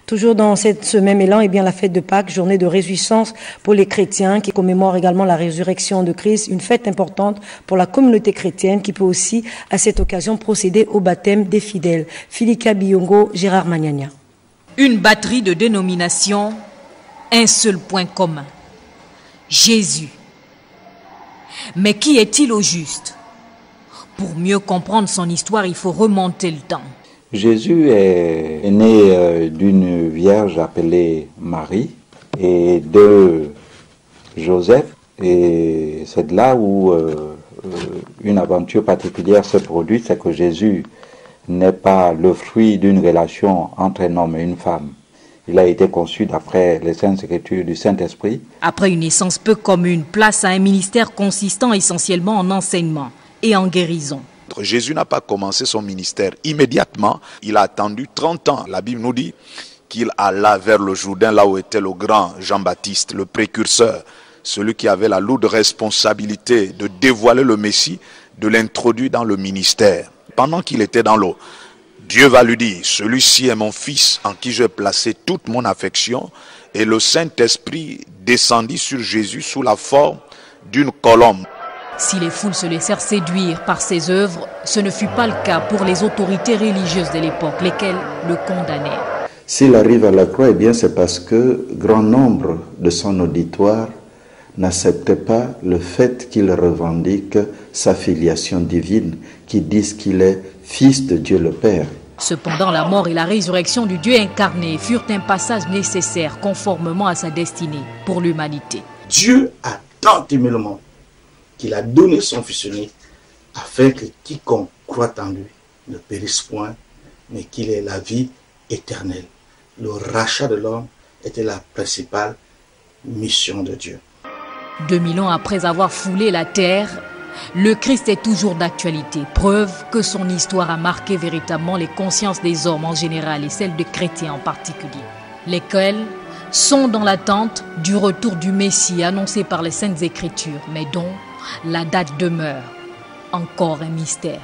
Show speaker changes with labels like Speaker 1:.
Speaker 1: Toujours dans ce même élan, la fête de Pâques, journée de réjouissance pour les chrétiens qui commémore également la résurrection de Christ, une fête importante pour la communauté chrétienne qui peut aussi, à cette occasion, procéder au baptême des fidèles. Filika Biyongo, Gérard Magnania.
Speaker 2: Une batterie de dénominations, un seul point commun. Jésus. Mais qui est-il au juste? Pour mieux comprendre son histoire, il faut remonter le temps.
Speaker 3: Jésus est né d'une vierge appelée Marie et de Joseph. Et c'est de là où une aventure particulière se produit, c'est que Jésus n'est pas le fruit d'une relation entre un homme et une femme. Il a été conçu d'après les Saintes Écritures du Saint-Esprit.
Speaker 2: Après une naissance peu commune, place à un ministère consistant essentiellement en enseignement et en guérison.
Speaker 4: Jésus n'a pas commencé son ministère immédiatement. Il a attendu 30 ans. La Bible nous dit qu'il alla vers le Jourdain, là où était le grand Jean-Baptiste, le précurseur, celui qui avait la lourde responsabilité de dévoiler le Messie, de l'introduire dans le ministère. Pendant qu'il était dans l'eau, Dieu va lui dire, celui-ci est mon fils en qui j'ai placé toute mon affection. Et le Saint-Esprit descendit sur Jésus sous la forme d'une colombe.
Speaker 2: Si les foules se laissèrent séduire par ses œuvres, ce ne fut pas le cas pour les autorités religieuses de l'époque, lesquelles le condamnèrent.
Speaker 3: S'il arrive à la croix, c'est parce que grand nombre de son auditoire n'acceptaient pas le fait qu'il revendique sa filiation divine, qui disent qu'il est fils de Dieu le Père.
Speaker 2: Cependant, la mort et la résurrection du Dieu incarné furent un passage nécessaire conformément à sa destinée pour l'humanité.
Speaker 5: Dieu a tant aimé le monde qu'il a donné son Fils unique afin que quiconque croit en lui ne périsse point, mais qu'il ait la vie éternelle. Le rachat de l'homme était la principale mission de Dieu.
Speaker 2: 2000 ans après avoir foulé la terre, le Christ est toujours d'actualité, preuve que son histoire a marqué véritablement les consciences des hommes en général et celles des chrétiens en particulier, lesquels sont dans l'attente du retour du Messie annoncé par les Saintes Écritures, mais dont la date demeure encore un mystère.